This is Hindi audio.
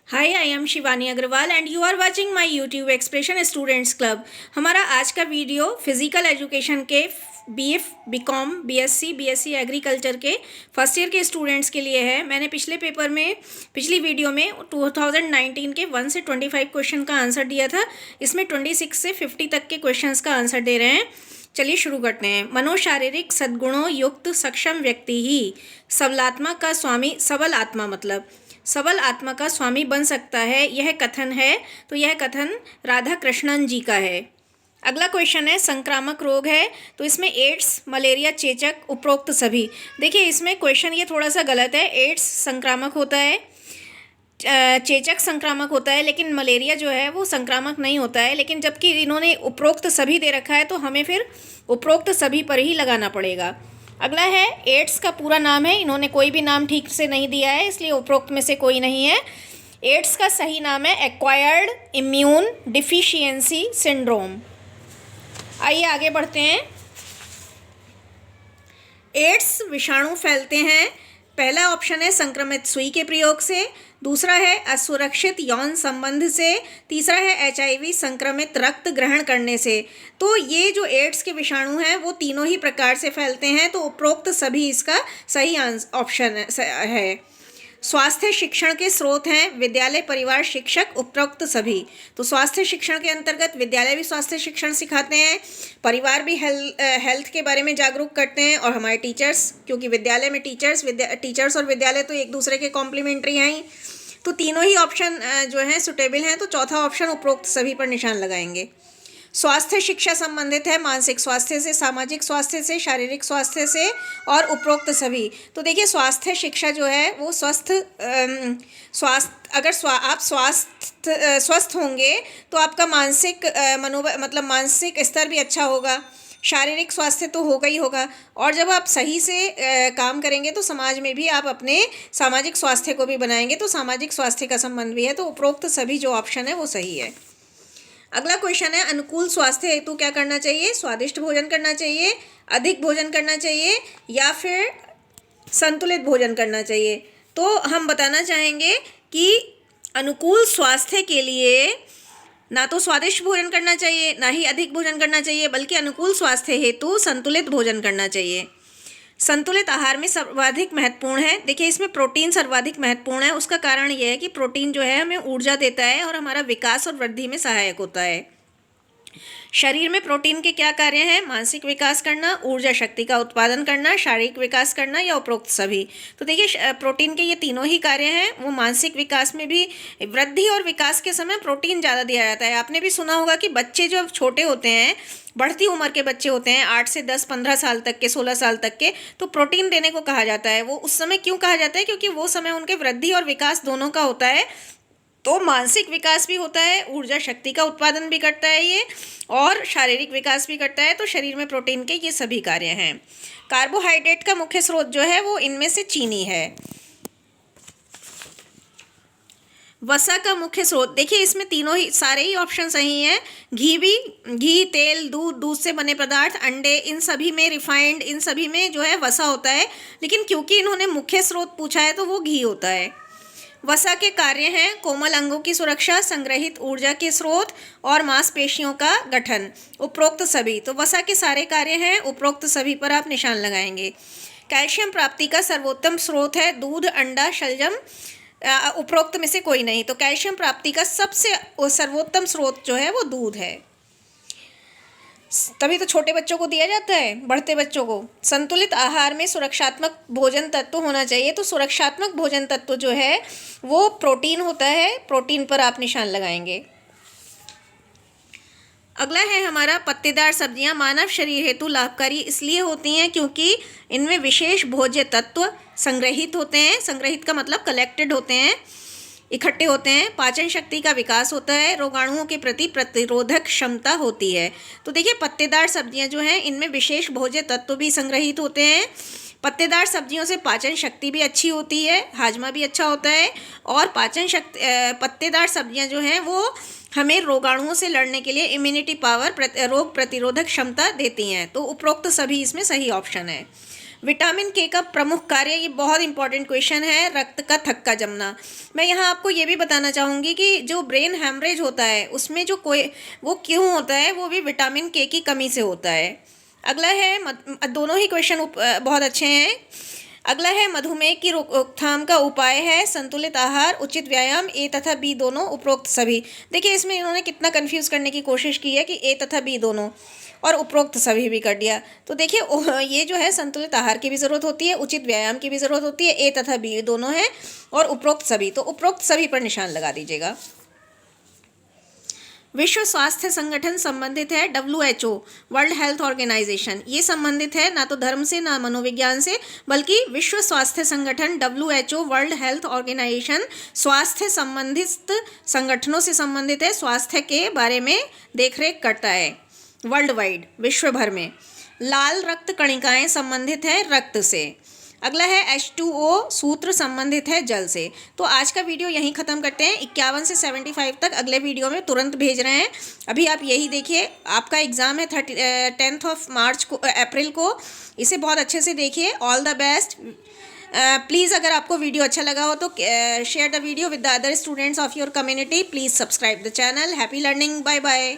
Hi, I am Shivani Agarwal and you are watching my YouTube expression students club. हमारा आज का वीडियो फिजिकल एजुकेशन के BF, BCom, BSc, BSc agriculture के फर्स्ट ईयर के स्टूडेंट्स के लिए है। मैंने पिछली वीडियो में 2019 के 1 से 25 क्वेश्चन का आंसर दिया था। इसमें 26 से 50 तक के क्वेश्चंस का आंसर दे रहे हैं। चलिए शुरू करते हैं। मनोशारीरिक सद्गुणों युक्त सक्षम व्यक्ति ही सबल आत्मा का स्वामी बन सकता है, यह कथन है। तो यह कथन राधा कृष्णन जी का है। अगला क्वेश्चन है, संक्रामक रोग है, तो इसमें एड्स, मलेरिया, चेचक, उपरोक्त सभी। देखिए इसमें क्वेश्चन ये थोड़ा सा गलत है। एड्स संक्रामक होता है, चेचक संक्रामक होता है, लेकिन मलेरिया जो है वो संक्रामक नहीं होता है। लेकिन जबकि इन्होंने उपरोक्त सभी दे रखा है तो हमें फिर उपरोक्त सभी पर ही लगाना पड़ेगा। अगला है, एड्स का पूरा नाम है, इन्होंने कोई भी नाम ठीक से नहीं दिया है, इसलिए उपरोक्त में से कोई नहीं है। एड्स का सही नाम है एक्वायर्ड इम्यून डिफिशियंसी सिंड्रोम। आइए आगे बढ़ते हैं। एड्स विषाणु फैलते हैं। पहला ऑप्शन है संक्रमित सुई के प्रयोग से, दूसरा है असुरक्षित यौन संबंध से, तीसरा है एचआईवी संक्रमित रक्त ग्रहण करने से। तो ये जो एड्स के विषाणु हैं वो तीनों ही प्रकार से फैलते हैं, तो उपरोक्त सभी इसका सही ऑप्शन है। स्वास्थ्य शिक्षण के स्रोत हैं विद्यालय, परिवार, शिक्षक, उपरोक्त सभी। तो स्वास्थ्य शिक्षण के अंतर्गत विद्यालय भी स्वास्थ्य शिक्षण सिखाते हैं, परिवार भी हेल्थ के बारे में जागरूक करते हैं, और हमारे टीचर्स, क्योंकि विद्यालय में टीचर्स और विद्यालय तो एक दूसरे के कॉम्प्लीमेंट्री हैं ही। तो तीनों ही ऑप्शन जो हैं सुटेबल हैं, तो चौथा ऑप्शन उपरोक्त सभी पर निशान लगाएंगे। स्वास्थ्य शिक्षा संबंधित है मानसिक स्वास्थ्य से, सामाजिक स्वास्थ्य से, शारीरिक स्वास्थ्य से और उपरोक्त सभी। तो देखिए स्वास्थ्य शिक्षा जो है वो अगर आप स्वस्थ होंगे तो आपका मानसिक मानसिक स्तर भी अच्छा होगा, शारीरिक स्वास्थ्य तो होगा ही होगा, और जब आप सही से काम करेंगे तो समाज में भी आप अपने सामाजिक स्वास्थ्य को भी बनाएंगे, तो सामाजिक स्वास्थ्य का संबंध भी है। तो उपरोक्त सभी जो ऑप्शन है वो सही है। अगला क्वेश्चन है, अनुकूल स्वास्थ्य हेतु क्या करना चाहिए? स्वादिष्ट भोजन करना चाहिए, अधिक भोजन करना चाहिए, या फिर संतुलित भोजन करना चाहिए? तो हम बताना चाहेंगे कि अनुकूल स्वास्थ्य के लिए ना तो स्वादिष्ट भोजन करना चाहिए, ना ही अधिक भोजन करना चाहिए, बल्कि अनुकूल स्वास्थ्य हेतु संतुलित भोजन करना चाहिए। संतुलित आहार में सर्वाधिक महत्वपूर्ण है, देखिए इसमें प्रोटीन सर्वाधिक महत्वपूर्ण है। उसका कारण यह है कि प्रोटीन जो है हमें ऊर्जा देता है और हमारा विकास और वृद्धि में सहायक होता है। शरीर में प्रोटीन के क्या कार्य हैं? मानसिक विकास करना, ऊर्जा शक्ति का उत्पादन करना, शारीरिक विकास करना, या उपरोक्त सभी। तो देखिए प्रोटीन के ये तीनों ही कार्य हैं। वो मानसिक विकास में भी, वृद्धि और विकास के समय प्रोटीन ज़्यादा दिया जाता है। आपने भी सुना होगा कि बच्चे जो छोटे होते हैं, बढ़ती उम्र के बच्चे होते हैं, 8 से 10, 15 साल तक के, 16 साल तक के, तो प्रोटीन देने को कहा जाता है। वो उस समय क्यों कहा जाता है? क्योंकि वो समय उनके वृद्धि और विकास दोनों का होता है। तो मानसिक विकास भी होता है, ऊर्जा शक्ति का उत्पादन भी करता है ये, और शारीरिक विकास भी करता है। तो शरीर में प्रोटीन के ये सभी कार्य हैं। कार्बोहाइड्रेट का मुख्य स्रोत जो है वो इनमें से चीनी है। वसा का मुख्य स्रोत, देखिए इसमें तीनों ही, सारे ही ऑप्शन सही हैं। घी, तेल, दूध से बने पदार्थ, अंडे, इन सभी में, रिफाइंड, इन सभी में जो है वसा होता है। लेकिन क्योंकि इन्होंने मुख्य स्रोत पूछा है तो वो घी होता है। वसा के कार्य हैं कोमल अंगों की सुरक्षा, संग्रहित ऊर्जा के स्रोत, और मांसपेशियों का गठन। उपरोक्त सभी, तो वसा के सारे कार्य हैं, उपरोक्त सभी पर आप निशान लगाएंगे। कैल्शियम प्राप्ति का सर्वोत्तम स्रोत है दूध, अंडा, शलजम, उपरोक्त में से कोई नहीं। तो कैल्शियम प्राप्ति का सबसे सर्वोत्तम स्रोत जो है वो दूध है, तभी तो छोटे बच्चों को दिया जाता है, बढ़ते बच्चों को। संतुलित आहार में सुरक्षात्मक भोजन तत्व होना चाहिए। तो सुरक्षात्मक भोजन तत्व जो है वो प्रोटीन होता है, प्रोटीन पर आप निशान लगाएंगे। अगला है हमारा, पत्तेदार सब्जियां मानव शरीर हेतु लाभकारी इसलिए होती हैं क्योंकि इनमें विशेष भोज्य तत्व संग्रहित होते हैं। संग्रहित का मतलब कलेक्टेड होते हैं, इकट्ठे होते हैं। पाचन शक्ति का विकास होता है, रोगाणुओं के प्रति प्रतिरोधक क्षमता होती है। तो देखिए पत्तेदार सब्जियां जो हैं इनमें विशेष भोज्य तत्व भी संग्रहित होते हैं। पत्तेदार सब्जियों से पाचन शक्ति भी अच्छी होती है, हाजमा भी अच्छा होता है, और पत्तेदार सब्जियां जो हैं वो हमें रोगाणुओं से लड़ने के लिए इम्यूनिटी पावर, रोग प्रतिरोधक क्षमता देती हैं। तो उपरोक्त सभी इसमें सही ऑप्शन है। विटामिन के का प्रमुख कार्य, ये बहुत इंपॉर्टेंट क्वेश्चन है, रक्त का थक्का जमना। मैं यहाँ आपको ये भी बताना चाहूँगी कि जो ब्रेन हैमरेज होता है उसमें जो वो क्यों होता है, वो भी विटामिन के की कमी से होता है। अगला है दोनों ही क्वेश्चन बहुत अच्छे हैं। अगला है मधुमेह की रोकथाम का उपाय है संतुलित आहार, उचित व्यायाम, ए तथा बी दोनों, उपरोक्त सभी। देखिए इसमें इन्होंने कितना कंफ्यूज करने की कोशिश की है कि ए तथा बी दोनों और उपरोक्त सभी भी कर दिया। तो देखिए ये जो है संतुलित आहार की भी ज़रूरत होती है, उचित व्यायाम की भी ज़रूरत होती है, ए तथा बी दोनों हैं, और उपरोक्त सभी, तो उपरोक्त सभी पर निशान लगा दीजिएगा। विश्व स्वास्थ्य संगठन संबंधित है WHO, वर्ल्ड हेल्थ ऑर्गेनाइजेशन। ये संबंधित है ना तो धर्म से ना मनोविज्ञान से, बल्कि विश्व स्वास्थ्य संगठन WHO, वर्ल्ड हेल्थ ऑर्गेनाइजेशन स्वास्थ्य संबंधित संगठनों से संबंधित है, स्वास्थ्य के बारे में देखरेख करता है वर्ल्ड वाइड, विश्व भर में। लाल रक्त कणिकाएं संबंधित है रक्त से। अगला है H2O सूत्र संबंधित है जल से। तो आज का वीडियो यहीं ख़त्म करते हैं। 51 से 75 तक अगले वीडियो में तुरंत भेज रहे हैं। अभी आप यही देखिए, आपका एग्ज़ाम है 10 मार्च को, अप्रैल को। इसे बहुत अच्छे से देखिए। All the best. प्लीज़ अगर आपको वीडियो अच्छा लगा हो तो share the video with the other students of your community. Please subscribe the channel. Happy learning. Bye bye.